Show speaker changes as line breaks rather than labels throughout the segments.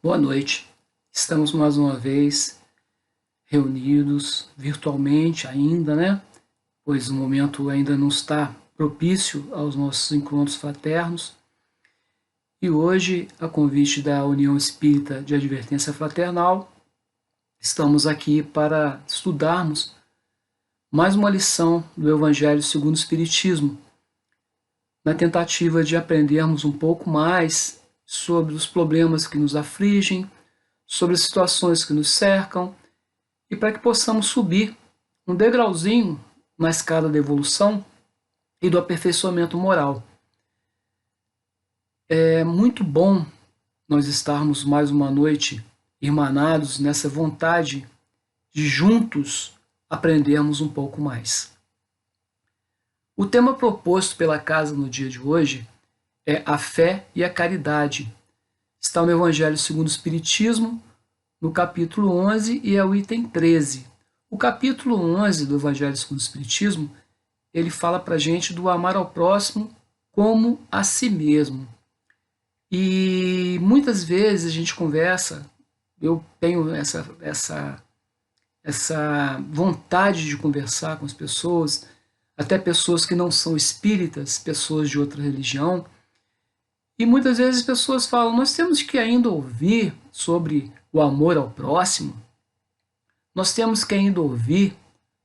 Boa noite. Estamos mais uma vez reunidos virtualmente ainda, né? Pois o momento ainda não está propício aos nossos encontros fraternos. E hoje, a convite da União Espírita de Advertência Fraternal, estamos aqui para estudarmos mais uma lição do Evangelho segundo o Espiritismo, na tentativa de aprendermos um pouco mais sobre os problemas que nos afligem, sobre as situações que nos cercam, e para que possamos subir um degrauzinho na escada da evolução e do aperfeiçoamento moral. É muito bom nós estarmos mais uma noite irmanados nessa vontade de juntos aprendermos um pouco mais. O tema proposto pela casa no dia de hoje é a fé e a caridade. Está no Evangelho segundo o Espiritismo, no capítulo 11 e é o item 13. O capítulo 11 do Evangelho segundo o Espiritismo, ele fala para a gente do amar ao próximo como a si mesmo. E muitas vezes a gente conversa, eu tenho essa vontade de conversar com as pessoas, até pessoas que não são espíritas, pessoas de outra religião, e muitas vezes as pessoas falam, nós temos que ainda ouvir sobre o amor ao próximo, nós temos que ainda ouvir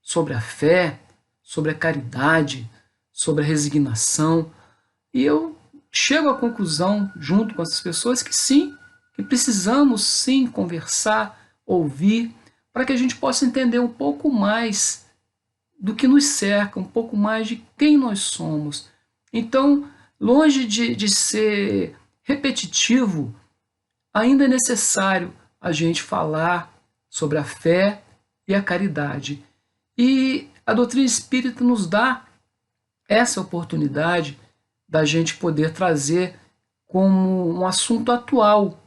sobre a fé, sobre a caridade, sobre a resignação, e eu chego à conclusão, junto com essas pessoas, que sim, que precisamos sim conversar, ouvir, para que a gente possa entender um pouco mais do que nos cerca, um pouco mais de quem nós somos. Então, longe de ser repetitivo, ainda é necessário a gente falar sobre a fé e a caridade. E a doutrina espírita nos dá essa oportunidade da gente poder trazer como um assunto atual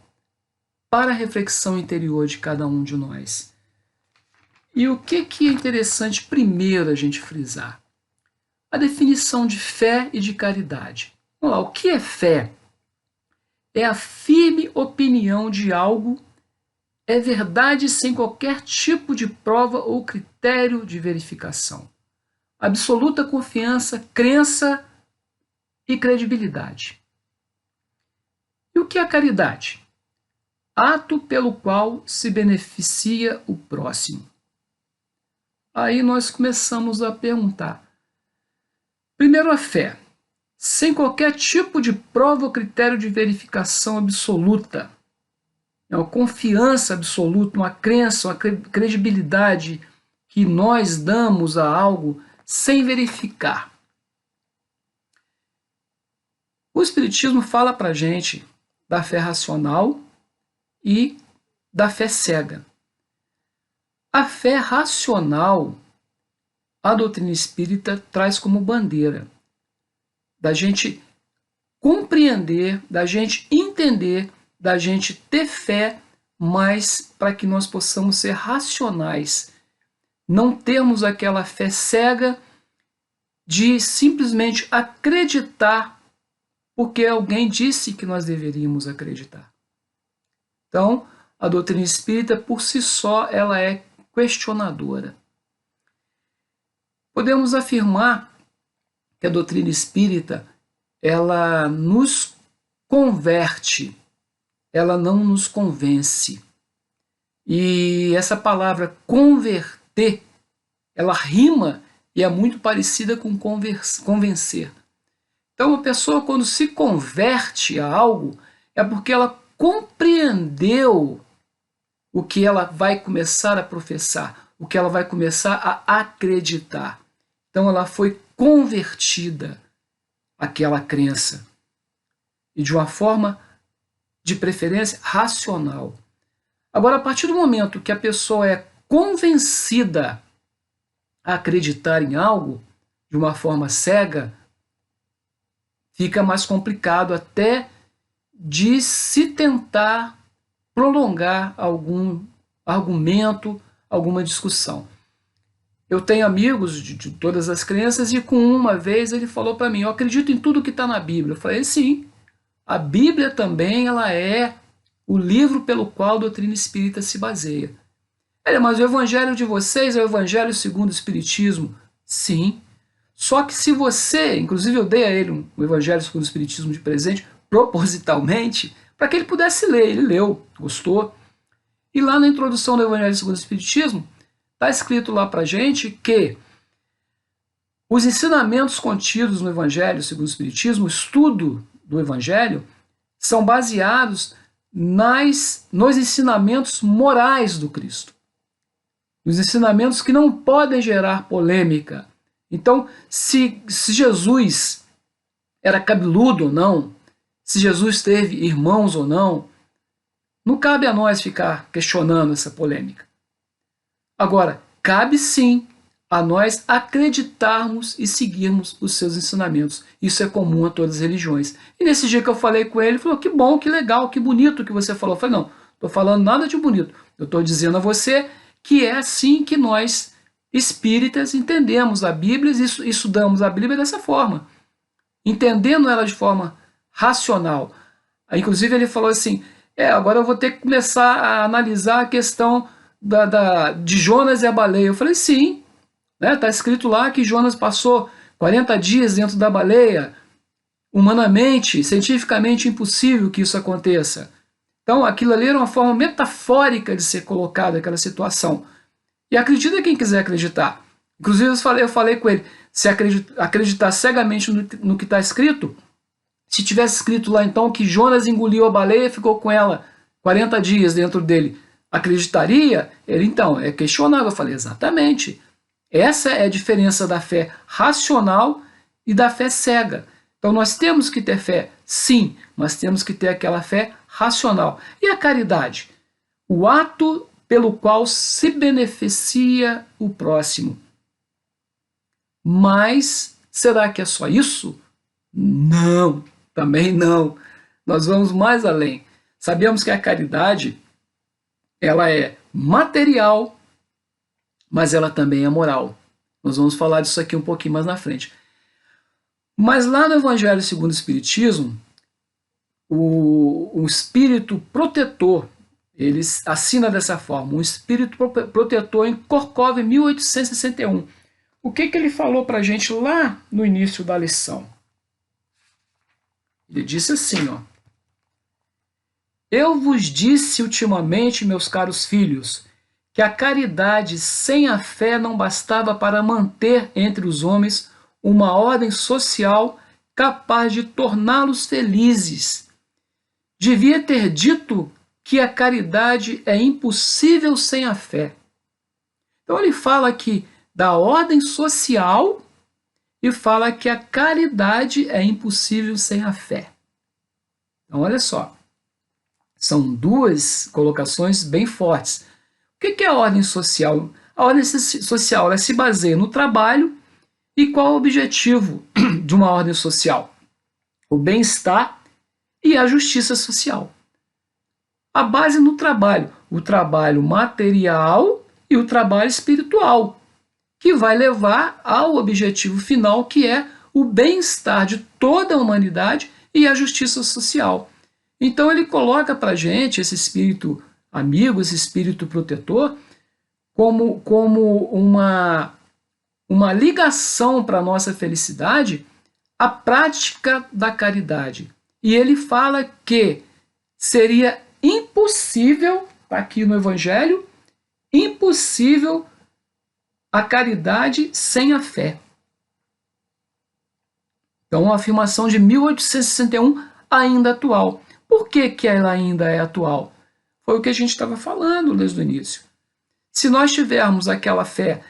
para a reflexão interior de cada um de nós. E o que é interessante primeiro a gente frisar? A definição de fé e de caridade. Vamos lá, o que é fé? É a firme opinião de algo, é verdade sem qualquer tipo de prova ou critério de verificação. Absoluta confiança, crença e credibilidade. E o que é a caridade? Ato pelo qual se beneficia o próximo. Aí nós começamos a perguntar. Primeiro, a fé. Sem qualquer tipo de prova ou critério de verificação absoluta. É uma confiança absoluta, uma crença, uma credibilidade que nós damos a algo sem verificar. O Espiritismo fala para a gente da fé racional e da fé cega. A fé racional, a doutrina espírita traz como bandeira da gente compreender, da gente entender, da gente ter fé, mas para que nós possamos ser racionais, não termos aquela fé cega de simplesmente acreditar porque alguém disse que nós deveríamos acreditar. Então, a doutrina espírita, por si só, ela é questionadora. Podemos afirmar que a doutrina espírita, ela nos converte, ela não nos convence. E essa palavra converter, ela rima e é muito parecida com convencer. Então, a pessoa, quando se converte a algo, é porque ela compreendeu o que ela vai começar a professar, o que ela vai começar a acreditar. Então, ela foi convertida àquela crença. E de uma forma, de preferência, racional. Agora, a partir do momento que a pessoa é convencida a acreditar em algo, de uma forma cega, fica mais complicado até de se tentar prolongar algum argumento, alguma discussão. Eu tenho amigos de todas as crenças e com uma vez ele falou para mim, eu acredito em tudo que está na Bíblia. Eu falei, sim, a Bíblia também ela é o livro pelo qual a doutrina espírita se baseia. Mas o evangelho de vocês é o evangelho segundo o Espiritismo? Sim. Só que se você, inclusive eu dei a ele um evangelho segundo o Espiritismo de presente, propositalmente, para que ele pudesse ler. Ele leu, gostou. E lá na introdução do evangelho segundo o Espiritismo, está escrito lá para a gente que os ensinamentos contidos no evangelho segundo o Espiritismo, o estudo do evangelho, são baseados nos ensinamentos morais do Cristo. Os ensinamentos que não podem gerar polêmica. Então, se Jesus era cabeludo ou não, se Jesus teve irmãos ou não cabe a nós ficar questionando essa polêmica. Agora, cabe sim a nós acreditarmos e seguirmos os seus ensinamentos. Isso é comum a todas as religiões. E nesse dia que eu falei com ele falou, que bom, que legal, que bonito que você falou. Eu falei, não, estou falando nada de bonito. Eu estou dizendo a você que é assim que nós, espíritas, entendemos a Bíblia e estudamos a Bíblia dessa forma. Entendendo ela de forma racional. Inclusive ele falou assim, agora eu vou ter que começar a analisar a questão de Jonas e a baleia. Eu falei, sim, está escrito lá que Jonas passou 40 dias dentro da baleia. Humanamente, cientificamente impossível que isso aconteça. Então aquilo ali era uma forma metafórica de ser colocada aquela situação. E acredita quem quiser acreditar. Inclusive eu falei com ele, se acreditar cegamente no que está escrito, se tivesse escrito lá então que Jonas engoliu a baleia e ficou com ela 40 dias dentro dele, acreditaria? Ele então, é questionável. Eu falei, exatamente. Essa é a diferença da fé racional e da fé cega. Então nós temos que ter fé, sim, mas temos que ter aquela fé racional. E a caridade? O ato pelo qual se beneficia o próximo. Mas será que é só isso? Não, também não. Nós vamos mais além. Sabemos que a caridade ela é material, mas ela também é moral. Nós vamos falar disso aqui um pouquinho mais na frente. Mas lá no Evangelho segundo o Espiritismo, o espírito protetor, ele assina dessa forma, um espírito protetor em Korkov, em 1861. O que ele falou para a gente lá no início da lição? Ele disse assim, eu vos disse ultimamente, meus caros filhos, que a caridade sem a fé não bastava para manter entre os homens uma ordem social capaz de torná-los felizes. Devia ter dito que a caridade é impossível sem a fé. Então ele fala aqui da ordem social e fala que a caridade é impossível sem a fé. Então olha só, são duas colocações bem fortes. O que é a ordem social? A ordem social ela se baseia no trabalho. E qual é o objetivo de uma ordem social? O bem-estar e a justiça social. A base no trabalho, o trabalho material e o trabalho espiritual, que vai levar ao objetivo final, que é o bem-estar de toda a humanidade e a justiça social. Então ele coloca para a gente esse espírito amigo, esse espírito protetor, como uma ligação para a nossa felicidade, a prática da caridade. E ele fala que seria impossível, está aqui no Evangelho, impossível a caridade sem a fé. Então, uma afirmação de 1861 ainda atual. Por que ela ainda é atual? Foi o que a gente estava falando desde o início. Se nós tivermos aquela fé,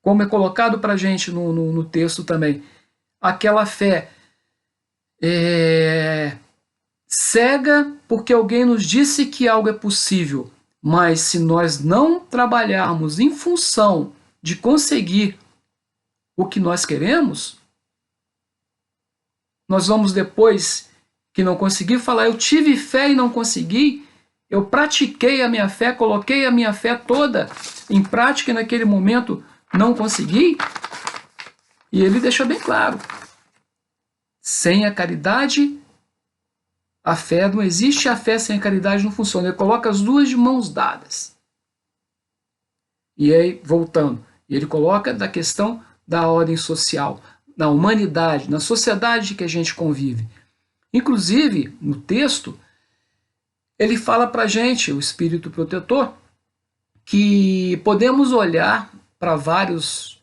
como é colocado para a gente no texto também, aquela fé cega porque alguém nos disse que algo é possível, mas se nós não trabalharmos em função de conseguir o que nós queremos, nós vamos depois que não conseguir falar, eu tive fé e não consegui, eu pratiquei a minha fé, coloquei a minha fé toda em prática e naquele momento não consegui. E ele deixa bem claro, sem a caridade A fé não existe, a fé sem a caridade não funciona. Ele coloca as duas de mãos dadas. E aí, voltando, ele coloca da questão da ordem social, na humanidade, na sociedade que a gente convive. Inclusive, no texto, ele fala para a gente, o Espírito Protetor, que podemos olhar para vários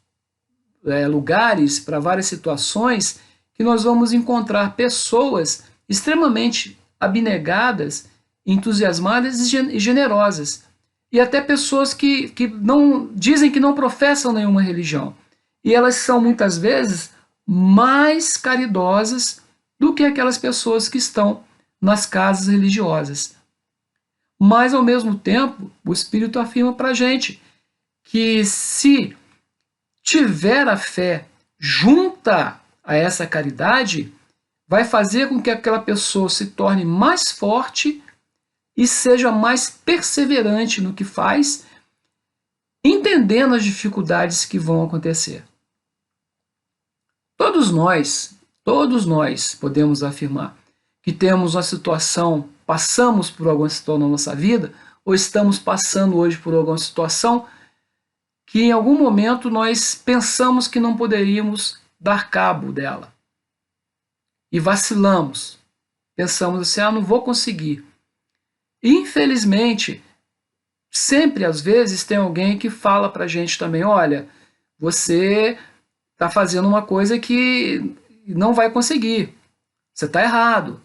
lugares, para várias situações, que nós vamos encontrar pessoas extremamente abnegadas, entusiasmadas e generosas. E até pessoas que não dizem que não professam nenhuma religião. E elas são muitas vezes mais caridosas do que aquelas pessoas que estão nas casas religiosas. Mas, ao mesmo tempo, o Espírito afirma para a gente que se tiver a fé junta a essa caridade, vai fazer com que aquela pessoa se torne mais forte e seja mais perseverante no que faz, entendendo as dificuldades que vão acontecer. Todos nós podemos afirmar que temos uma situação, passamos por alguma situação na nossa vida, ou estamos passando hoje por alguma situação que em algum momento nós pensamos que não poderíamos dar cabo dela. E vacilamos. Pensamos assim, não vou conseguir. E, infelizmente, sempre às vezes tem alguém que fala para a gente também, olha, você está fazendo uma coisa que não vai conseguir. Você está errado.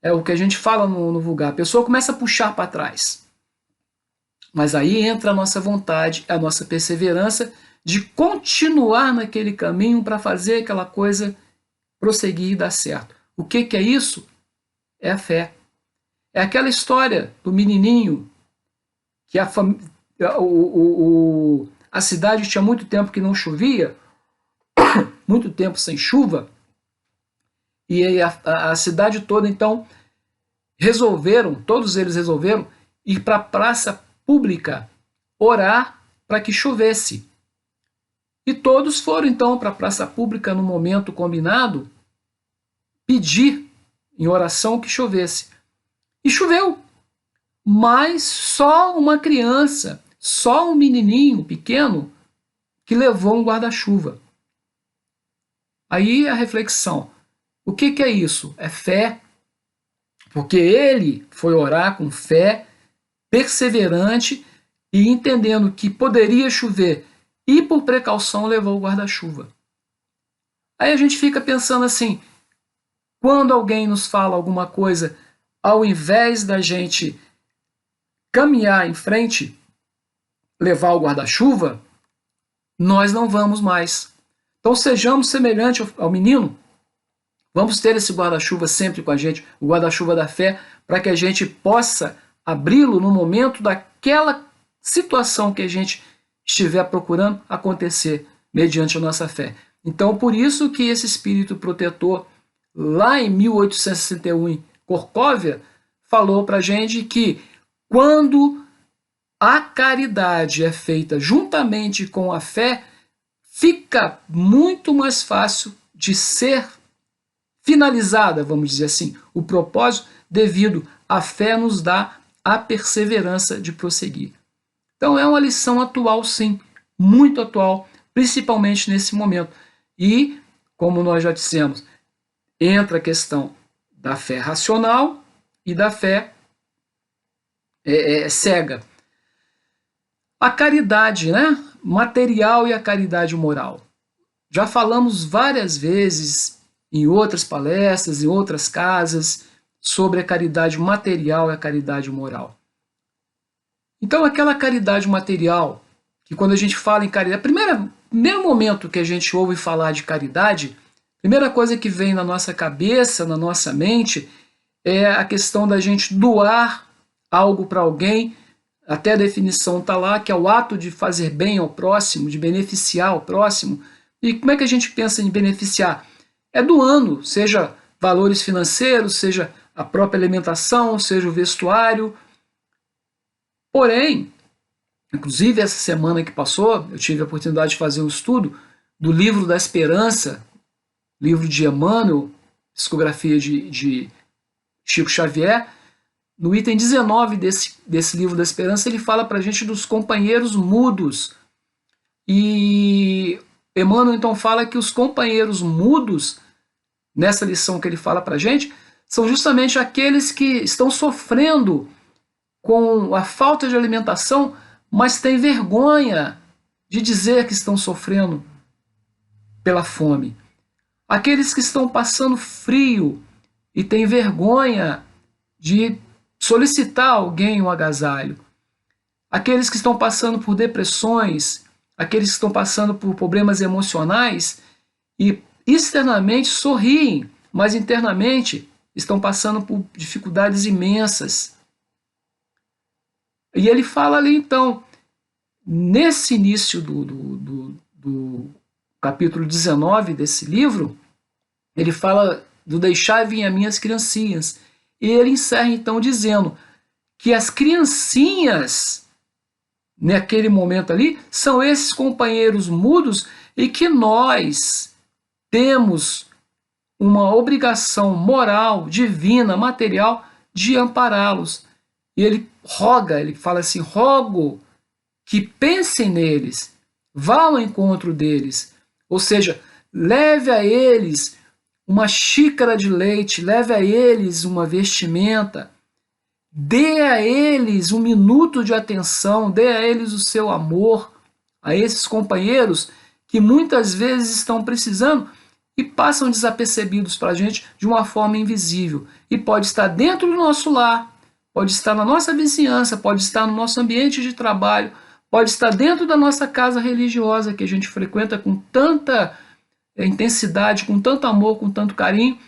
É o que a gente fala no vulgar. A pessoa começa a puxar para trás. Mas aí entra a nossa vontade, a nossa perseverança de continuar naquele caminho para fazer aquela coisa prosseguir e dar certo. O que é isso? É a fé. É aquela história do menininho que a cidade tinha muito tempo que não chovia, muito tempo sem chuva, e a cidade toda, então, todos eles resolveram ir para a praça pública orar para que chovesse. E todos foram, então, para a praça pública no momento combinado, pedir em oração que chovesse. E choveu. Mas só uma criança, só um menininho pequeno que levou um guarda-chuva. Aí a reflexão. O que é isso? É fé. Porque ele foi orar com fé, perseverante e entendendo que poderia chover e por precaução levou o guarda-chuva. Aí a gente fica pensando assim, quando alguém nos fala alguma coisa, ao invés da gente caminhar em frente, levar o guarda-chuva, nós não vamos mais. Então sejamos semelhantes ao menino, vamos ter esse guarda-chuva sempre com a gente, o guarda-chuva da fé, para que a gente possa abri-lo no momento daquela situação que a gente estiver procurando acontecer, mediante a nossa fé. Então, por isso que esse espírito protetor, lá em 1861, em Corcóvia, falou para a gente que quando a caridade é feita juntamente com a fé, fica muito mais fácil de ser finalizada, vamos dizer assim, o propósito, devido à fé nos dá a perseverança de prosseguir. Então é uma lição atual, sim, muito atual, principalmente nesse momento. E, como nós já dissemos, entra a questão da fé racional e da fé cega. A caridade, né, material e a caridade moral. Já falamos várias vezes em outras palestras, em outras casas, sobre a caridade material e a caridade moral. Então, aquela caridade material, que quando a gente fala em caridade, primeiro momento que a gente ouve falar de caridade, a primeira coisa que vem na nossa cabeça, na nossa mente, é a questão da gente doar algo para alguém, até a definição está lá, que é o ato de fazer bem ao próximo, de beneficiar o próximo. E como é que a gente pensa em beneficiar? É doando, seja valores financeiros, seja a própria alimentação, seja o vestuário. Porém, inclusive essa semana que passou, eu tive a oportunidade de fazer um estudo do Livro da Esperança, livro de Emmanuel, psicografia de Chico Xavier, no item 19 desse livro da Esperança, ele fala para a gente dos companheiros mudos. E Emmanuel então fala que os companheiros mudos, nessa lição que ele fala para a gente, são justamente aqueles que estão sofrendo com a falta de alimentação, mas têm vergonha de dizer que estão sofrendo pela fome. Aqueles que estão passando frio e têm vergonha de solicitar a alguém um agasalho. Aqueles que estão passando por depressões, aqueles que estão passando por problemas emocionais e externamente sorriem, mas internamente estão passando por dificuldades imensas. E ele fala ali então, nesse início do capítulo 19 desse livro, ele fala do deixar vir as minhas criancinhas. E ele encerra então dizendo que as criancinhas, naquele momento ali, são esses companheiros mudos e que nós temos uma obrigação moral, divina, material, de ampará-los. E ele roga, ele fala assim, rogo que pensem neles, vá ao encontro deles, ou seja, leve a eles uma xícara de leite, leve a eles uma vestimenta, dê a eles um minuto de atenção, dê a eles o seu amor, a esses companheiros que muitas vezes estão precisando e passam desapercebidos para a gente de uma forma invisível. E pode estar dentro do nosso lar, pode estar na nossa vizinhança, pode estar no nosso ambiente de trabalho, pode estar dentro da nossa casa religiosa que a gente frequenta com tanta intensidade, com tanto amor, com tanto carinho,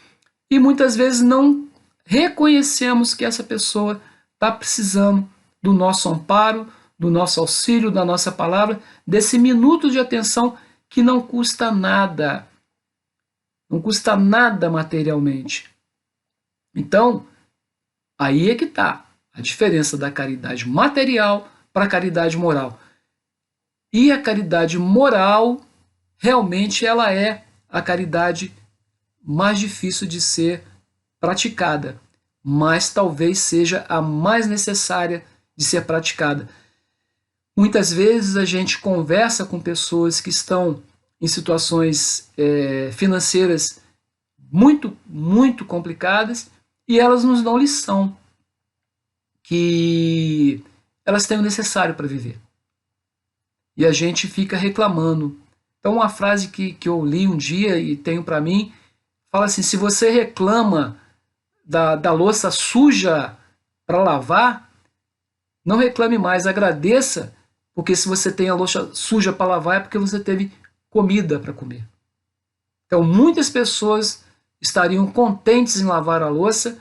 e muitas vezes não reconhecemos que essa pessoa está precisando do nosso amparo, do nosso auxílio, da nossa palavra, desse minuto de atenção que não custa nada. Não custa nada materialmente. Então, aí é que está a diferença da caridade material para a caridade moral. E a caridade moral, realmente, ela é a caridade mais difícil de ser praticada, mas talvez seja a mais necessária de ser praticada. Muitas vezes a gente conversa com pessoas que estão em situações financeiras muito complicadas e elas nos dão lição que elas têm o necessário para viver. E a gente fica reclamando. Então uma frase que eu li um dia e tenho para mim, fala assim, se você reclama da louça suja para lavar, não reclame mais, agradeça, porque se você tem a louça suja para lavar é porque você teve comida para comer. Então muitas pessoas estariam contentes em lavar a louça,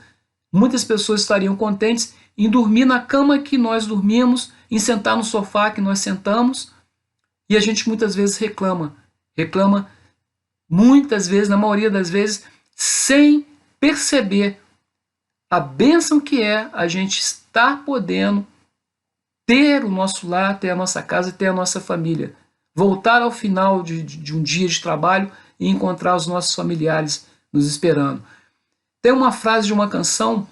muitas pessoas estariam contentes em dormir na cama que nós dormimos, em sentar no sofá que nós sentamos, e a gente muitas vezes reclama muitas vezes, na maioria das vezes, sem perceber a bênção que é a gente estar podendo ter o nosso lar, ter a nossa casa, ter a nossa família. Voltar ao final de um dia de trabalho e encontrar os nossos familiares nos esperando. Tem uma frase de uma canção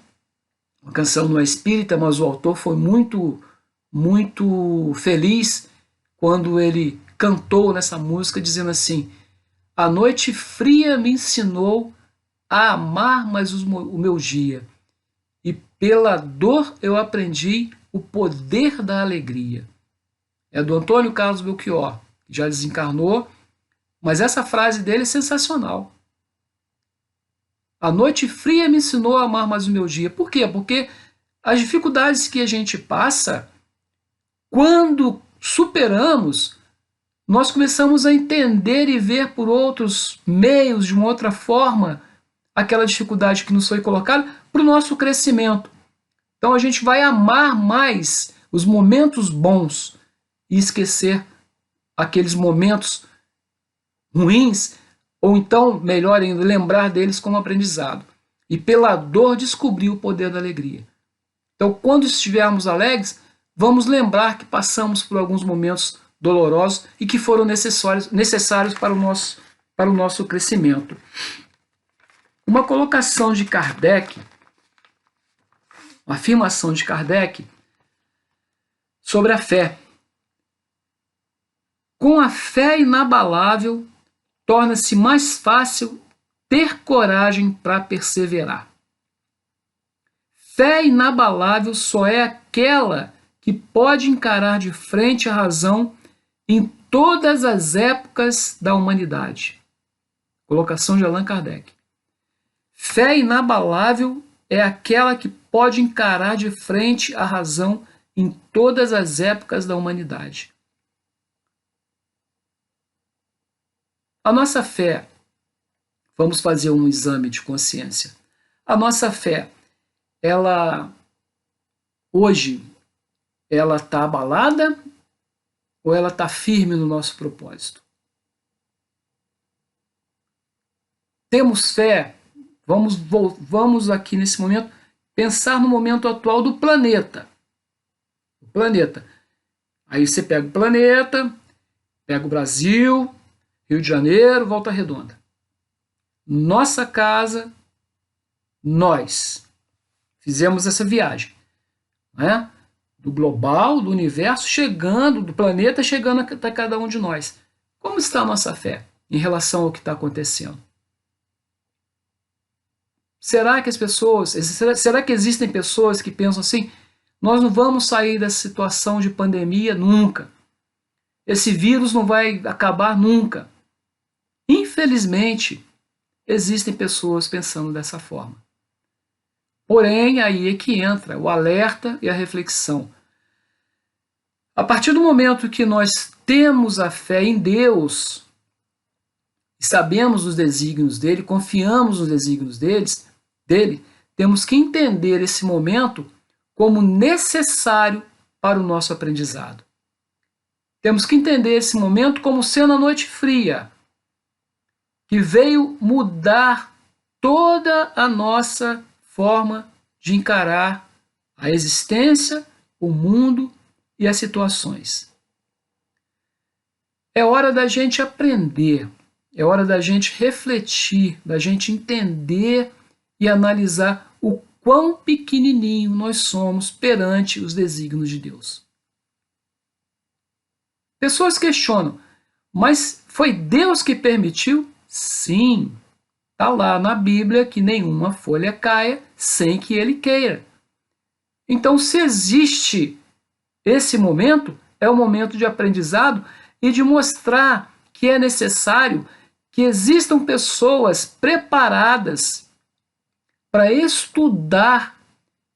não é espírita, mas o autor foi muito feliz quando ele cantou nessa música, dizendo assim, a noite fria me ensinou a amar mais o meu dia, e pela dor eu aprendi o poder da alegria. É do Antônio Carlos Belchior, que já desencarnou, mas essa frase dele é sensacional. A noite fria me ensinou a amar mais o meu dia. Por quê? Porque as dificuldades que a gente passa, quando superamos, nós começamos a entender e ver por outros meios, de uma outra forma, aquela dificuldade que nos foi colocada para o nosso crescimento. Então a gente vai amar mais os momentos bons e esquecer aqueles momentos ruins, ou então, melhor ainda, lembrar deles como aprendizado. E pela dor descobrir o poder da alegria. Então, quando estivermos alegres, vamos lembrar que passamos por alguns momentos dolorosos e que foram necessários para o nosso crescimento. Uma colocação de Kardec uma afirmação de Kardec sobre a fé. Com a fé inabalável, torna-se mais fácil ter coragem para perseverar. Fé inabalável só é aquela que pode encarar de frente a razão em todas as épocas da humanidade. Colocação de Allan Kardec. Fé inabalável é aquela que pode encarar de frente a razão em todas as épocas da humanidade. A nossa fé, vamos fazer um exame de consciência. A nossa fé, hoje, ela está abalada ou ela está firme no nosso propósito? Temos fé, vamos aqui nesse momento pensar no momento atual do planeta. O planeta. Aí você pega o planeta, pega o Brasil, Rio de Janeiro, Volta Redonda. Nossa casa, nós fizemos essa viagem, né? Do global, do universo, chegando, do planeta, chegando até cada um de nós. Como está a nossa fé em relação ao que está acontecendo? Será que existem pessoas que pensam assim, nós não vamos sair dessa situação de pandemia nunca. Esse vírus não vai acabar nunca. Infelizmente, existem pessoas pensando dessa forma. Porém, aí é que entra o alerta e a reflexão. A partir do momento que nós temos a fé em Deus, e sabemos os desígnios dele, confiamos nos desígnios dele, temos que entender esse momento como necessário para o nosso aprendizado. Temos que entender esse momento como sendo a noite fria, que veio mudar toda a nossa forma de encarar a existência, o mundo e as situações. É hora da gente aprender, é hora da gente refletir, da gente entender e analisar o quão pequenininho nós somos perante os desígnios de Deus. Pessoas questionam, mas foi Deus que permitiu? Sim, está lá na Bíblia que nenhuma folha caia sem que ele queira. Então, se existe esse momento, é um momento de aprendizado e de mostrar que é necessário que existam pessoas preparadas para estudar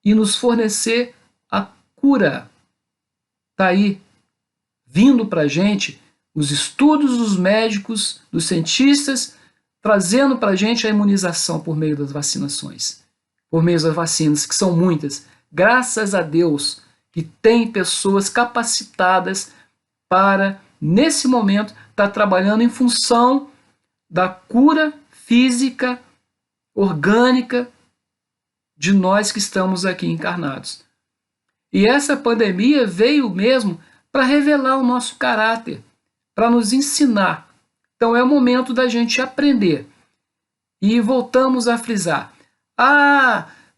e nos fornecer a cura. Está aí, vindo para a gente, os estudos dos médicos, dos cientistas, trazendo para a gente a imunização por meio das vacinações, por meio das vacinas, que são muitas. Graças a Deus que tem pessoas capacitadas para, nesse momento, estar trabalhando em função da cura física, orgânica, de nós que estamos aqui encarnados. E essa pandemia veio mesmo para revelar o nosso caráter, para nos ensinar. Então é o momento da gente aprender. E voltamos a frisar.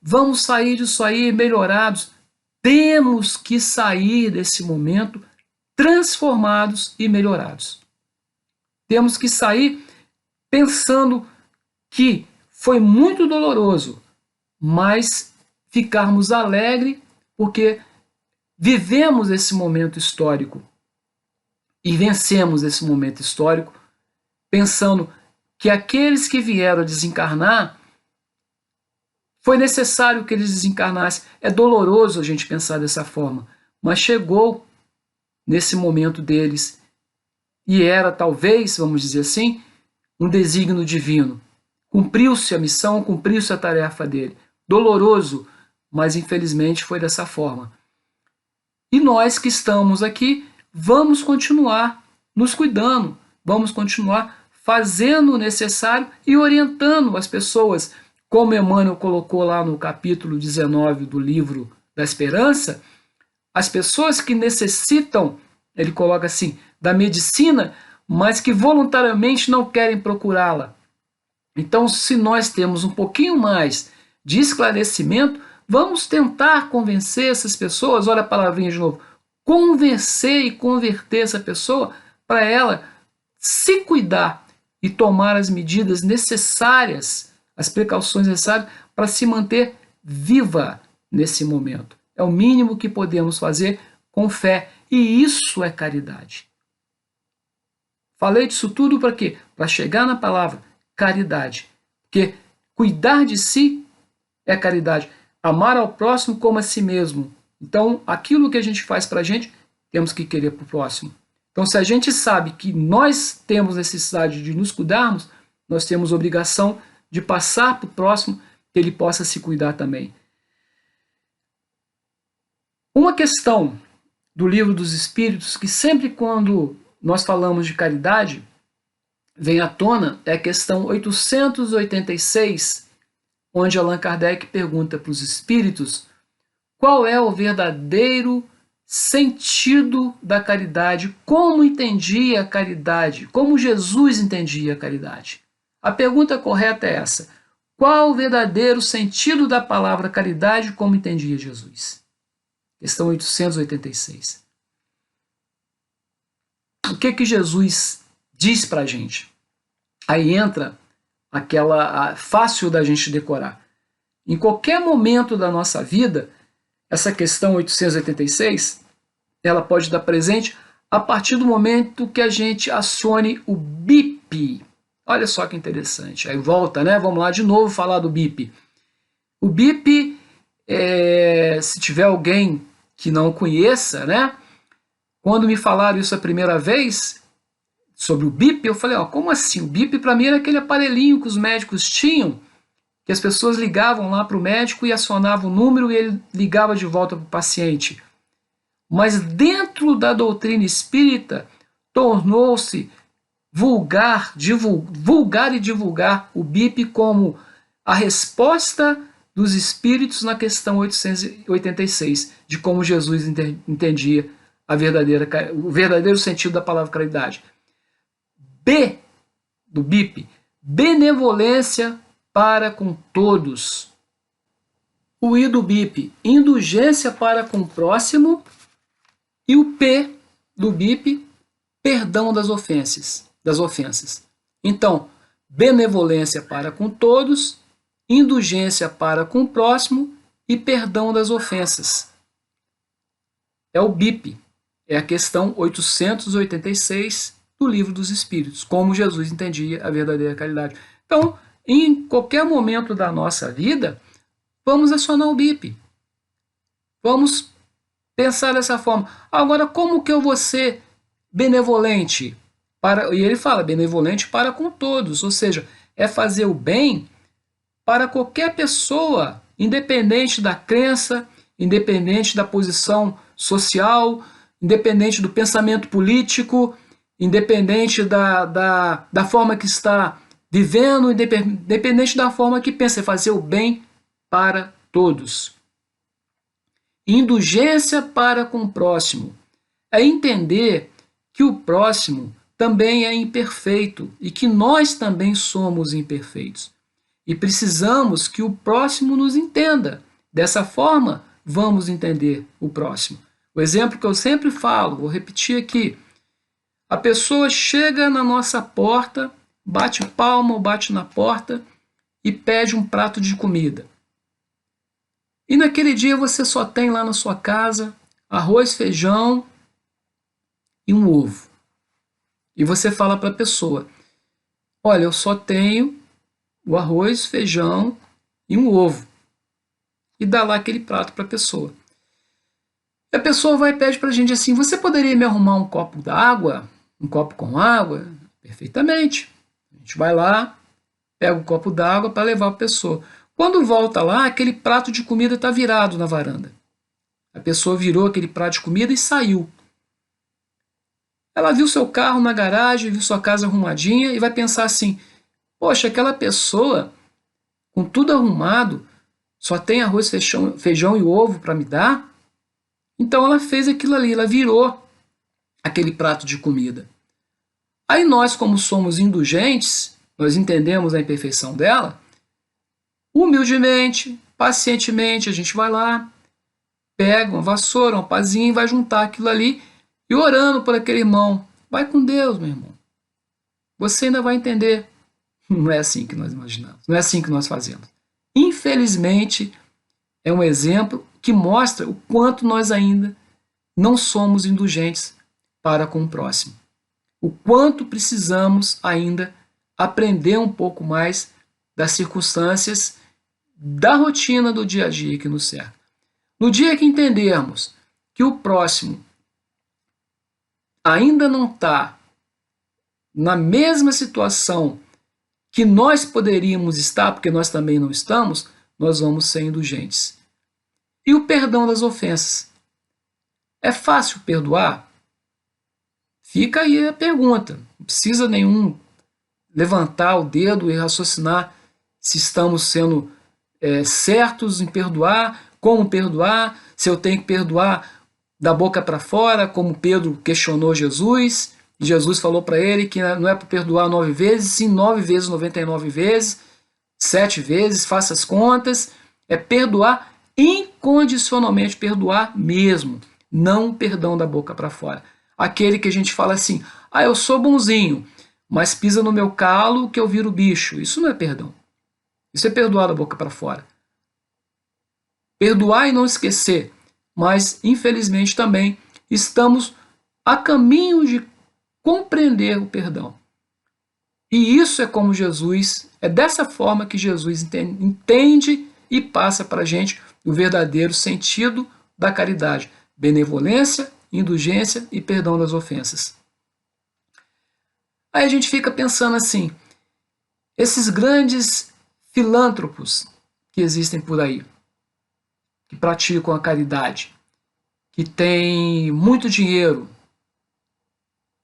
Vamos sair disso aí melhorados. Temos que sair desse momento transformados e melhorados. Temos que sair pensando que foi muito doloroso, mas ficarmos alegres porque vivemos esse momento histórico e vencemos esse momento histórico pensando que aqueles que vieram a desencarnar, foi necessário que eles desencarnassem. É doloroso a gente pensar dessa forma, mas chegou nesse momento deles e era talvez, vamos dizer assim, um desígnio divino. Cumpriu-se a missão, cumpriu-se a tarefa dele. Doloroso, mas infelizmente foi dessa forma. E nós que estamos aqui, vamos continuar nos cuidando, vamos continuar fazendo o necessário e orientando as pessoas, como Emmanuel colocou lá no capítulo 19 do livro da Esperança, as pessoas que necessitam, ele coloca assim, da medicina, mas que voluntariamente não querem procurá-la. Então, se nós temos um pouquinho mais de esclarecimento, Vamos tentar convencer essas pessoas, olha a palavrinha de novo, convencer e converter essa pessoa para ela se cuidar e tomar as medidas necessárias, as precauções necessárias para se manter viva nesse momento. É o mínimo que podemos fazer com fé, e isso é caridade. Falei disso tudo para quê? Para chegar na palavra caridade, porque cuidar de si é caridade. Amar ao próximo como a si mesmo. Então, aquilo que a gente faz para a gente, temos que querer para o próximo. Então, se a gente sabe que nós temos necessidade de nos cuidarmos, nós temos obrigação de passar para o próximo que ele possa se cuidar também. Uma questão do Livro dos Espíritos, que sempre quando nós falamos de caridade, vem à tona, é a questão 886, onde Allan Kardec pergunta para os espíritos qual é o verdadeiro sentido da caridade, como entendia a caridade, como Jesus entendia a caridade. A pergunta correta é essa: qual o verdadeiro sentido da palavra caridade, como entendia Jesus? Questão 886. O que Jesus diz para a gente? Aí entra aquela fácil da gente decorar. Em qualquer momento da nossa vida, essa questão 886, ela pode estar presente a partir do momento que a gente acione o BIP. Olha só que interessante. Aí volta, né? Vamos lá de novo falar do BIP. O BIP, se tiver alguém que não conheça, né? Quando me falaram isso a primeira vez, sobre o BIP, eu falei, como assim? O BIP para mim era aquele aparelhinho que os médicos tinham, que as pessoas ligavam lá para o médico e acionavam o número e ele ligava de volta para o paciente. Mas dentro da doutrina espírita, tornou-se vulgar e divulgar o BIP como a resposta dos espíritos na questão 886, de como Jesus entendia o verdadeiro sentido da palavra caridade. B do BIP, benevolência para com todos. O I do BIP, indulgência para com o próximo. E o P do BIP, perdão das ofensas. Então, benevolência para com todos, indulgência para com o próximo e perdão das ofensas. É o BIP, é a questão 886 do Livro dos Espíritos, como Jesus entendia a verdadeira caridade. Então, em qualquer momento da nossa vida, vamos acionar o BIP. Vamos pensar dessa forma. Agora, como que eu vou ser benevolente? E ele fala, benevolente para com todos, ou seja, é fazer o bem para qualquer pessoa, independente da crença, independente da posição social, independente do pensamento político, independente da forma que está vivendo, independente da forma que pensa, é fazer o bem para todos. Indulgência para com o próximo é entender que o próximo também é imperfeito e que nós também somos imperfeitos. E precisamos que o próximo nos entenda. Dessa forma, vamos entender o próximo. O exemplo que eu sempre falo, vou repetir aqui. A pessoa chega na nossa porta, bate palma ou bate na porta e pede um prato de comida. E naquele dia você só tem lá na sua casa arroz, feijão e um ovo. E você fala para a pessoa, olha, eu só tenho o arroz, feijão e um ovo. E dá lá aquele prato para a pessoa. E a pessoa vai e pede para a gente assim, você poderia me arrumar um copo d'água? Um copo com água? Perfeitamente. A gente vai lá, pega o copo d'água para levar para a pessoa. Quando volta lá, aquele prato de comida está virado na varanda. A pessoa virou aquele prato de comida e saiu. Ela viu seu carro na garagem, viu sua casa arrumadinha e vai pensar assim, poxa, aquela pessoa, com tudo arrumado, só tem arroz, feijão e ovo para me dar? Então ela fez aquilo ali, ela virou aquele prato de comida. Aí nós, como somos indulgentes, nós entendemos a imperfeição dela, humildemente, pacientemente a gente vai lá, pega uma vassoura, uma pazinha e vai juntar aquilo ali e orando por aquele irmão. Vai com Deus, meu irmão. Você ainda vai entender. Não é assim que nós imaginamos, não é assim que nós fazemos. Infelizmente, é um exemplo que mostra o quanto nós ainda não somos indulgentes para com o próximo. O quanto precisamos ainda aprender um pouco mais das circunstâncias da rotina do dia a dia que nos cerca. No dia que entendermos que o próximo ainda não está na mesma situação que nós poderíamos estar, porque nós também não estamos, nós vamos ser indulgentes. E o perdão das ofensas. É fácil perdoar? Fica aí a pergunta. Não precisa nenhum levantar o dedo e raciocinar se estamos sendo certos em perdoar, como perdoar, se eu tenho que perdoar da boca para fora, como Pedro questionou Jesus, e Jesus falou para ele que não é para perdoar 9 vezes, sim 9 vezes 99 vezes, 7 vezes, faça as contas, é perdoar incondicionalmente, perdoar mesmo, não perdão da boca para fora. Aquele que a gente fala assim, eu sou bonzinho, mas pisa no meu calo que eu viro bicho. Isso não é perdão. Isso é perdoar da boca para fora. Perdoar e não esquecer, mas infelizmente também estamos a caminho de compreender o perdão. E isso é como Jesus, é dessa forma que Jesus entende e passa para a gente o verdadeiro sentido da caridade: benevolência, indulgência e perdão das ofensas. Aí a gente fica pensando assim, esses grandes filântropos que existem por aí, que praticam a caridade, que têm muito dinheiro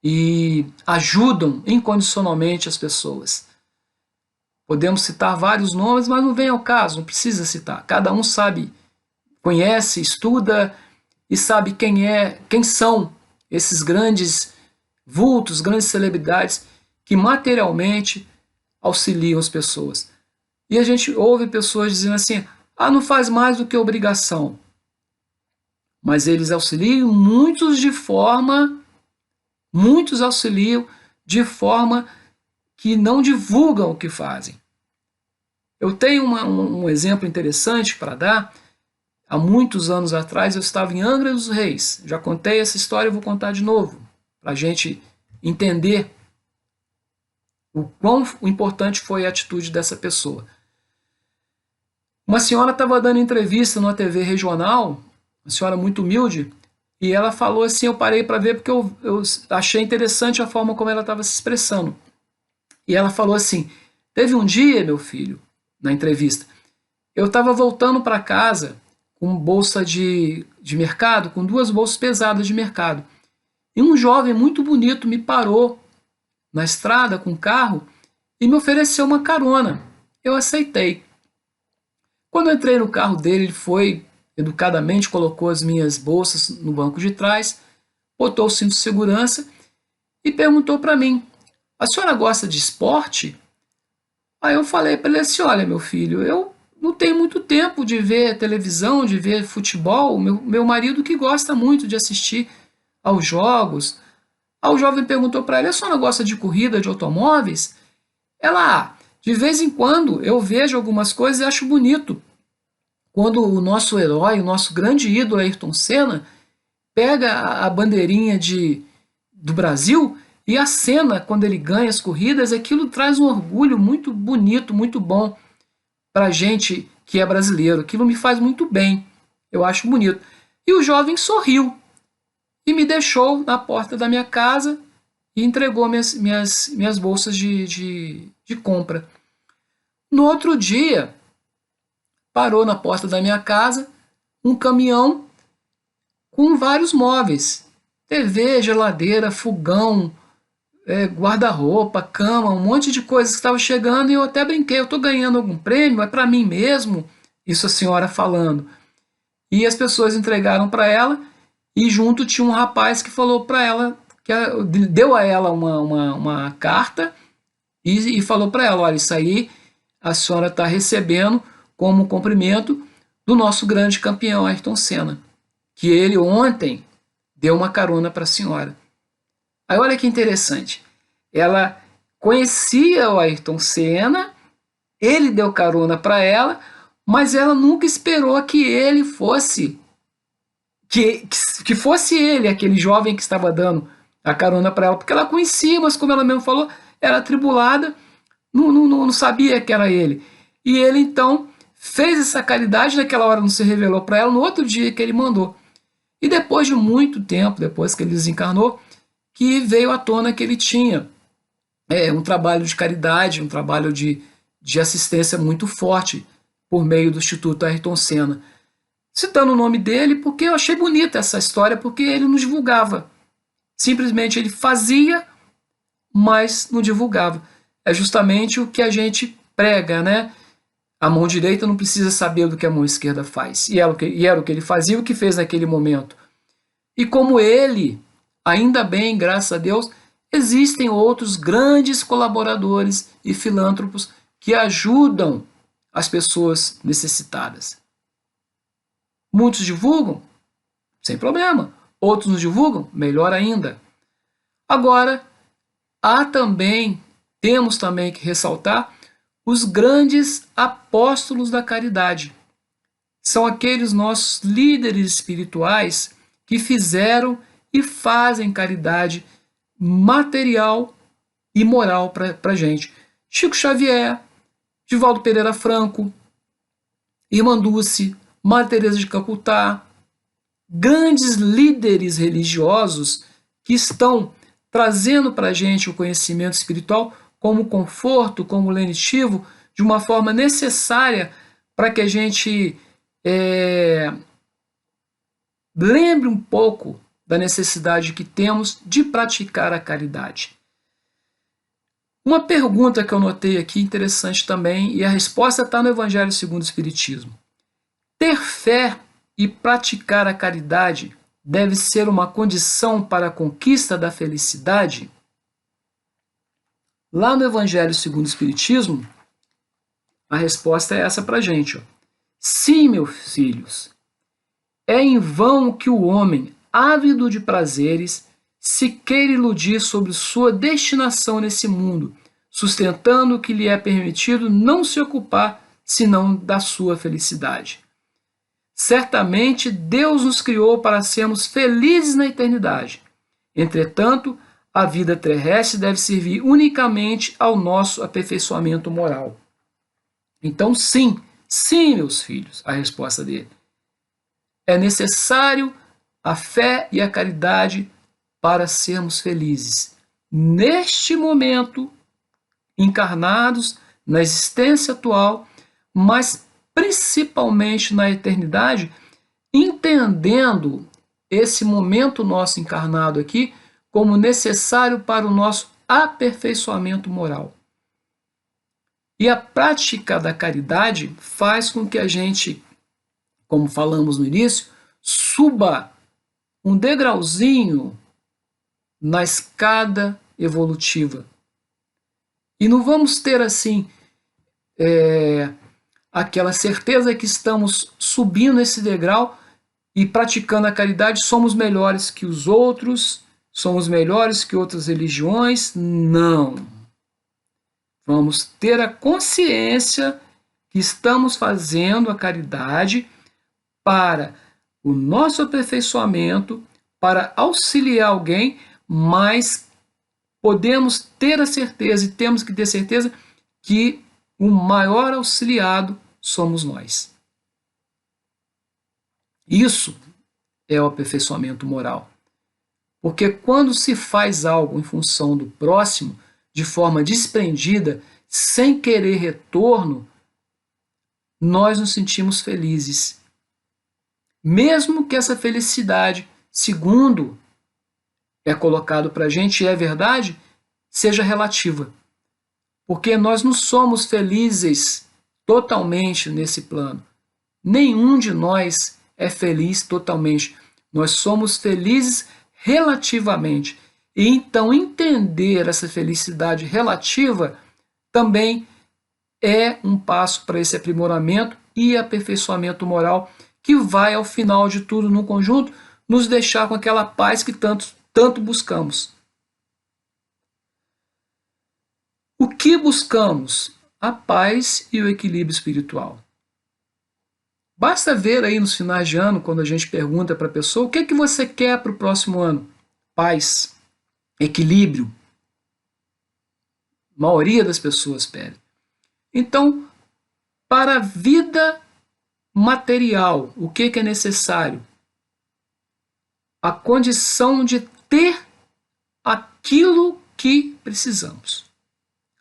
e ajudam incondicionalmente as pessoas. Podemos citar vários nomes, mas não vem ao caso, não precisa citar. Cada um sabe, conhece, estuda e sabe quem são esses grandes vultos, grandes celebridades que materialmente auxiliam as pessoas. E a gente ouve pessoas dizendo assim, não faz mais do que obrigação. Mas eles auxiliam muitos auxiliam de forma que não divulgam o que fazem. Eu tenho um exemplo interessante para dar. Há muitos anos atrás eu estava em Angra dos Reis. Já contei essa história e vou contar de novo, para a gente entender o quão importante foi a atitude dessa pessoa. Uma senhora estava dando entrevista numa TV regional, uma senhora muito humilde, e ela falou assim, eu parei para ver porque eu achei interessante a forma como ela estava se expressando. E ela falou assim, teve um dia, meu filho, na entrevista, eu estava voltando para casa com bolsa de mercado, com 2 bolsas pesadas de mercado. E um jovem muito bonito me parou na estrada com o carro e me ofereceu uma carona. Eu aceitei. Quando eu entrei no carro dele, ele foi educadamente, colocou as minhas bolsas no banco de trás, botou o cinto de segurança e perguntou para mim, a senhora gosta de esporte? Aí eu falei para ele assim, olha meu filho, eu não tenho muito tempo de ver televisão, de ver futebol, meu marido que gosta muito de assistir aos jogos. Aí o jovem perguntou para ele, a senhora gosta de corrida de automóveis? Ela, de vez em quando eu vejo algumas coisas e acho bonito. Quando o nosso herói, o nosso grande ídolo Ayrton Senna, pega a bandeirinha do Brasil e acena quando ele ganha as corridas, aquilo traz um orgulho muito bonito, muito bom para a gente que é brasileiro. Aquilo me faz muito bem, eu acho bonito. E o jovem sorriu e me deixou na porta da minha casa e entregou minhas bolsas de compra. No outro dia, parou na porta da minha casa um caminhão com vários móveis. TV, geladeira, fogão, guarda-roupa, cama, um monte de coisas que estava chegando e eu até brinquei, eu estou ganhando algum prêmio, é para mim mesmo? Isso a senhora falando. E as pessoas entregaram para ela e junto tinha um rapaz que falou para ela, que deu a ela uma carta e falou para ela, olha, isso aí a senhora está recebendo como cumprimento do nosso grande campeão Ayrton Senna, que ele ontem deu uma carona para a senhora. Aí olha que interessante, ela conhecia o Ayrton Senna, ele deu carona para ela, mas ela nunca esperou que ele fosse, que fosse ele, aquele jovem que estava dando a carona para ela, porque ela conhecia, mas como ela mesmo falou, era atribulada, não sabia que era ele. E ele então fez essa caridade, naquela hora não se revelou para ela, no outro dia que ele mandou. E depois de muito tempo, depois que ele desencarnou, que veio à tona que ele tinha um trabalho de caridade, um trabalho de assistência muito forte por meio do Instituto Ayrton Senna. Citando o nome dele, porque eu achei bonita essa história, porque ele não divulgava. Simplesmente ele fazia, mas não divulgava. É justamente o que a gente prega, né? A mão direita não precisa saber do que a mão esquerda faz. E era o que ele fazia, o que fez naquele momento. E como ele, ainda bem, graças a Deus, existem outros grandes colaboradores e filântropos que ajudam as pessoas necessitadas. Muitos divulgam? Sem problema. Outros não divulgam? Melhor ainda. Agora, temos também que ressaltar os grandes apóstolos da caridade. São aqueles nossos líderes espirituais que fizeram e fazem caridade material e moral para a gente. Chico Xavier, Divaldo Pereira Franco, Irmã Dulce, Madre Teresa de Calcutá, grandes líderes religiosos que estão trazendo para a gente o conhecimento espiritual como conforto, como lenitivo, de uma forma necessária para que a gente lembre um pouco da necessidade que temos de praticar a caridade. Uma pergunta que eu notei aqui interessante também, e a resposta está no Evangelho segundo o Espiritismo. Ter fé e praticar a caridade deve ser uma condição para a conquista da felicidade? Lá no Evangelho segundo o Espiritismo, a resposta é essa para a gente. Sim, meus filhos, é em vão que o homem, ávido de prazeres, se queira iludir sobre sua destinação nesse mundo, sustentando o que lhe é permitido não se ocupar senão da sua felicidade. Certamente Deus nos criou para sermos felizes na eternidade. Entretanto, a vida terrestre deve servir unicamente ao nosso aperfeiçoamento moral. Então, sim, meus filhos, a resposta dele. É necessário a fé e a caridade para sermos felizes. Neste momento, encarnados, na existência atual, mas principalmente na eternidade, entendendo esse momento nosso encarnado aqui como necessário para o nosso aperfeiçoamento moral. E a prática da caridade faz com que a gente, como falamos no início, suba um degrauzinho na escada evolutiva. E não vamos ter assim aquela certeza que estamos subindo esse degrau e praticando a caridade, somos melhores que os outros, somos melhores que outras religiões. Não. Vamos ter a consciência que estamos fazendo a caridade para o nosso aperfeiçoamento, para auxiliar alguém, mas podemos ter a certeza e temos que ter certeza que o maior auxiliado somos nós. Isso é o aperfeiçoamento moral. Porque quando se faz algo em função do próximo, de forma desprendida, sem querer retorno, nós nos sentimos felizes. Mesmo que essa felicidade, segundo é colocado para a gente, e é verdade, seja relativa. Porque nós não somos felizes totalmente nesse plano. Nenhum de nós é feliz totalmente. Nós somos felizes relativamente. E então entender essa felicidade relativa também é um passo para esse aprimoramento e aperfeiçoamento moral, que vai, ao final de tudo, no conjunto, nos deixar com aquela paz que tanto buscamos. O que buscamos? A paz e o equilíbrio espiritual. Basta ver aí nos finais de ano, quando a gente pergunta para a pessoa, o que é que você quer para o próximo ano? Paz, equilíbrio. A maioria das pessoas pede. Então, para a vida material, o que é necessário? A condição de ter aquilo que precisamos.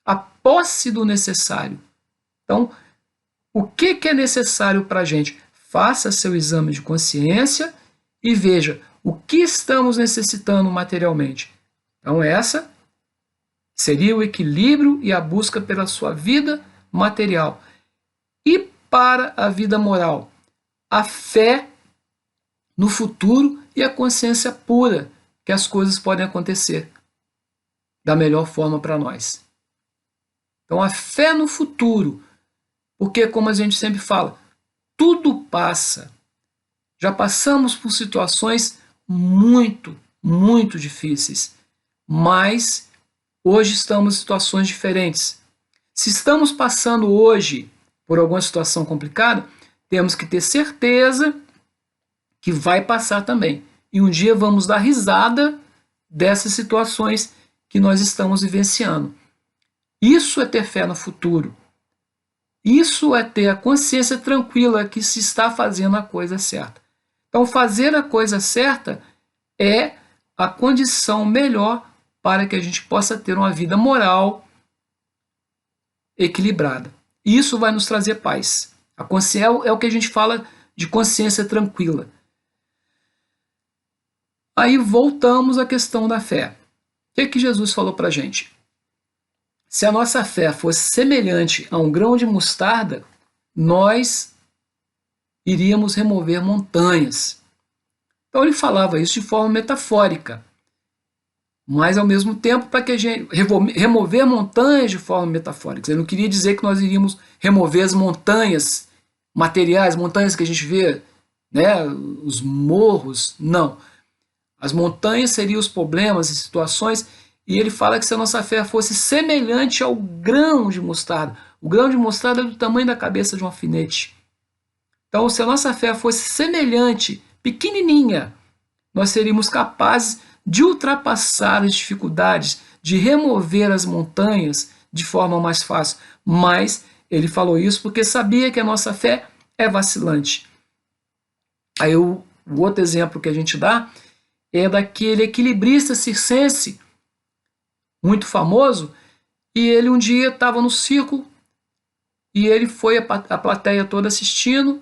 A posse do necessário. Então, o que é necessário para a gente? Faça seu exame de consciência e veja o que estamos necessitando materialmente. Então, essa seria o equilíbrio e a busca pela sua vida material. E para a vida moral, a fé no futuro e a consciência pura que as coisas podem acontecer da melhor forma para nós. Então, a fé no futuro, porque, como a gente sempre fala, tudo passa. Já passamos por situações muito difíceis, mas hoje estamos em situações diferentes. Se estamos passando hoje por alguma situação complicada, temos que ter certeza que vai passar também. E um dia vamos dar risada dessas situações que nós estamos vivenciando. Isso é ter fé no futuro. Isso é ter a consciência tranquila que se está fazendo a coisa certa. Então, fazer a coisa certa é a condição melhor para que a gente possa ter uma vida moral equilibrada. Isso vai nos trazer paz. A consciência é o que a gente fala de consciência tranquila. Aí voltamos à questão da fé. O que Jesus falou para a gente? Se a nossa fé fosse semelhante a um grão de mostarda, nós iríamos remover montanhas. Então ele falava isso de forma metafórica, mas ao mesmo tempo para que a gente remover montanhas de forma metafórica. Ele não queria dizer que nós iríamos remover as montanhas materiais, montanhas que a gente vê, né, os morros, não. As montanhas seriam os problemas e situações. E ele fala que se a nossa fé fosse semelhante ao grão de mostarda, o grão de mostarda é do tamanho da cabeça de um alfinete. Então, se a nossa fé fosse semelhante, pequenininha, nós seríamos capazes de ultrapassar as dificuldades, de remover as montanhas de forma mais fácil. Mas ele falou isso porque sabia que a nossa fé é vacilante. Aí o outro exemplo que a gente dá é daquele equilibrista circense, muito famoso, e ele um dia estava no circo e ele foi a plateia toda assistindo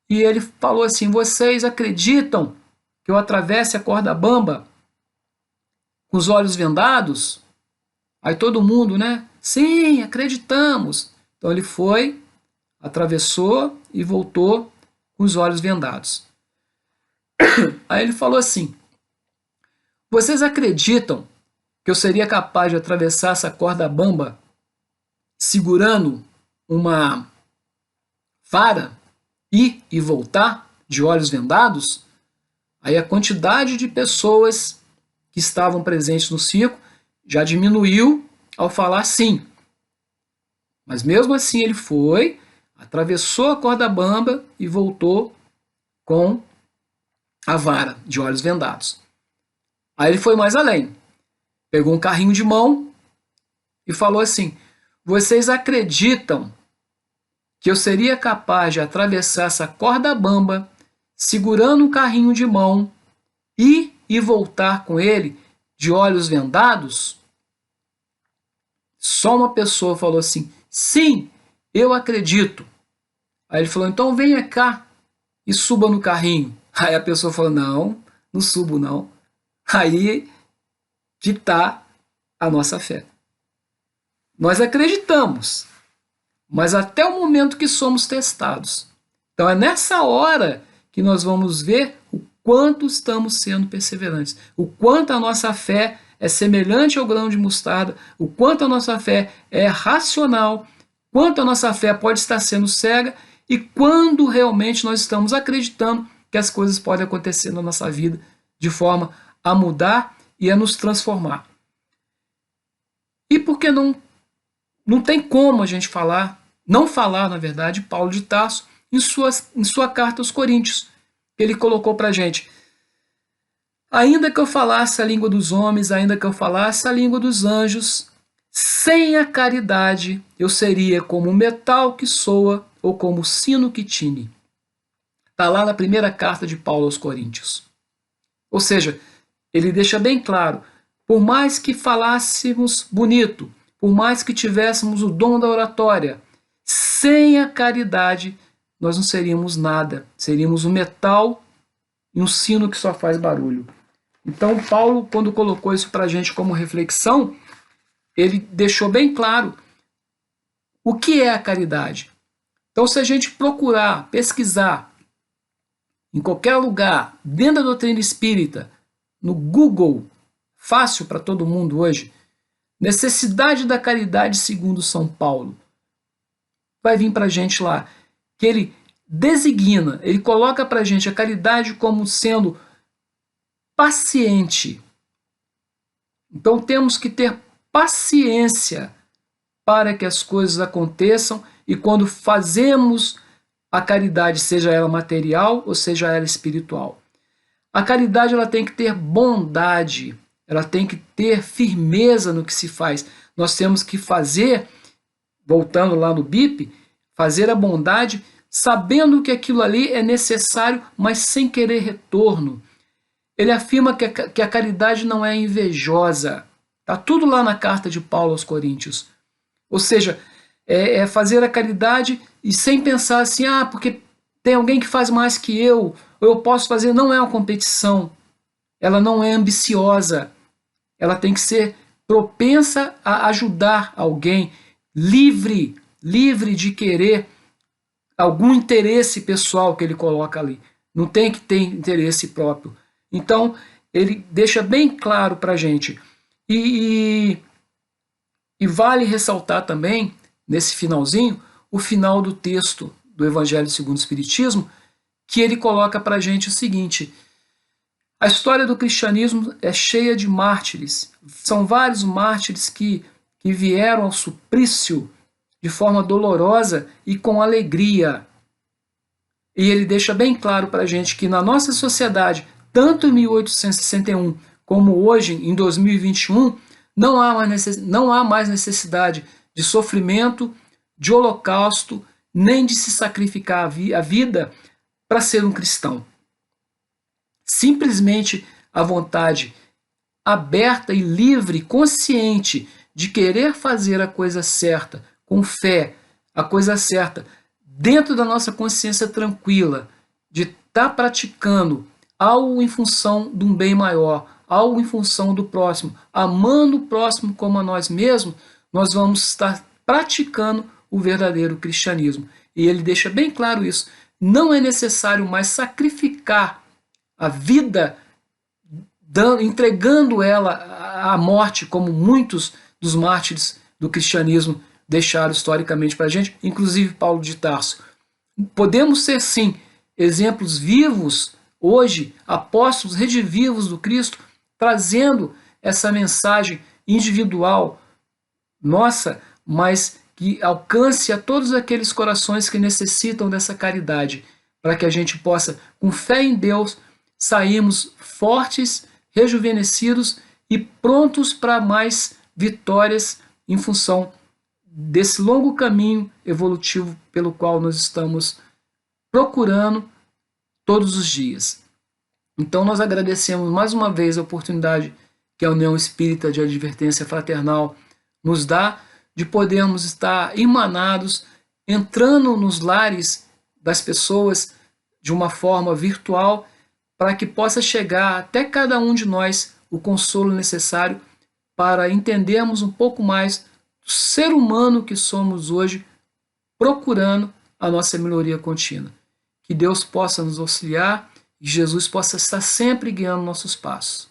e ele falou assim: vocês acreditam que eu atravesse a corda bamba com os olhos vendados? Aí todo mundo, né? Sim, acreditamos. Então ele foi, atravessou e voltou com os olhos vendados. Aí ele falou assim: vocês acreditam que eu seria capaz de atravessar essa corda bamba segurando uma vara e voltar de olhos vendados? Aí a quantidade de pessoas que estavam presentes no circo já diminuiu ao falar sim. Mas mesmo assim ele foi, atravessou a corda bamba e voltou com a vara de olhos vendados. Aí ele foi mais além. Pegou um carrinho de mão e falou assim: vocês acreditam que eu seria capaz de atravessar essa corda bamba segurando um carrinho de mão e voltar com ele de olhos vendados? Só uma pessoa falou assim: sim, eu acredito. Aí ele falou: então venha cá e suba no carrinho. Aí a pessoa falou: não, não subo não. Aí que está a nossa fé. Nós acreditamos, mas até o momento que somos testados. Então é nessa hora que nós vamos ver o quanto estamos sendo perseverantes, o quanto a nossa fé é semelhante ao grão de mostarda, o quanto a nossa fé é racional, quanto a nossa fé pode estar sendo cega e quando realmente nós estamos acreditando que as coisas podem acontecer na nossa vida de forma a mudar e a nos transformar. E porque não tem como a gente não falar, na verdade, Paulo de Tarso em sua carta aos Coríntios. Ele colocou para a gente: ainda que eu falasse a língua dos homens, ainda que eu falasse a língua dos anjos, sem a caridade eu seria como o metal que soa ou como o sino que tine. Está lá na primeira carta de Paulo aos Coríntios. Ou seja, ele deixa bem claro, por mais que falássemos bonito, por mais que tivéssemos o dom da oratória, sem a caridade nós não seríamos nada, seríamos um metal e um sino que só faz barulho. Então Paulo, quando colocou isso para a gente como reflexão, ele deixou bem claro o que é a caridade. Então, se a gente procurar, pesquisar em qualquer lugar, dentro da doutrina espírita, no Google, fácil para todo mundo hoje, necessidade da caridade segundo São Paulo, vai vir para a gente lá, que ele designa, ele coloca para a gente a caridade como sendo paciente. Então temos que ter paciência para que as coisas aconteçam, e quando fazemos a caridade, seja ela material ou seja ela espiritual. A caridade ela tem que ter bondade, ela tem que ter firmeza no que se faz. Nós temos que fazer, voltando lá no BIP, fazer a bondade sabendo que aquilo ali é necessário, mas sem querer retorno. Ele afirma que a caridade não é invejosa. Está tudo lá na carta de Paulo aos Coríntios. Ou seja, é fazer a caridade e sem pensar assim, porque tem alguém que faz mais que eu, ou eu posso fazer. Não é uma competição, ela não é ambiciosa, ela tem que ser propensa a ajudar alguém, livre de querer algum interesse pessoal que ele coloca ali. Não tem que ter interesse próprio. Então, ele deixa bem claro para a gente. E vale ressaltar também, nesse finalzinho, o final do texto do Evangelho segundo o Espiritismo, que ele coloca para a gente o seguinte: a história do cristianismo é cheia de mártires. São vários mártires que vieram ao suplício de forma dolorosa e com alegria. E ele deixa bem claro para a gente que na nossa sociedade, tanto em 1861 como hoje, em 2021, não há mais necessidade de sofrimento, de holocausto, nem de se sacrificar a vida para ser um cristão. Simplesmente a vontade aberta e livre, consciente de querer fazer a coisa certa, com fé, a coisa certa, dentro da nossa consciência tranquila, de estar praticando algo em função de um bem maior, algo em função do próximo, amando o próximo como a nós mesmos, nós vamos estar praticando o verdadeiro cristianismo. E ele deixa bem claro isso. Não é necessário mais sacrificar a vida, entregando ela à morte, como muitos dos mártires do cristianismo deixaram historicamente para a gente, inclusive Paulo de Tarso. Podemos ser, sim, exemplos vivos, hoje, apóstolos redivivos do Cristo, trazendo essa mensagem individual nossa, mas que alcance a todos aqueles corações que necessitam dessa caridade, para que a gente possa, com fé em Deus, sairmos fortes, rejuvenescidos e prontos para mais vitórias em função desse longo caminho evolutivo pelo qual nós estamos procurando todos os dias. Então nós agradecemos mais uma vez a oportunidade que a União Espírita de Advertência Fraternal nos dá de podermos estar irmanados, entrando nos lares das pessoas de uma forma virtual, para que possa chegar até cada um de nós o consolo necessário para entendermos um pouco mais do ser humano que somos hoje, procurando a nossa melhoria contínua. Que Deus possa nos auxiliar e Jesus possa estar sempre guiando nossos passos.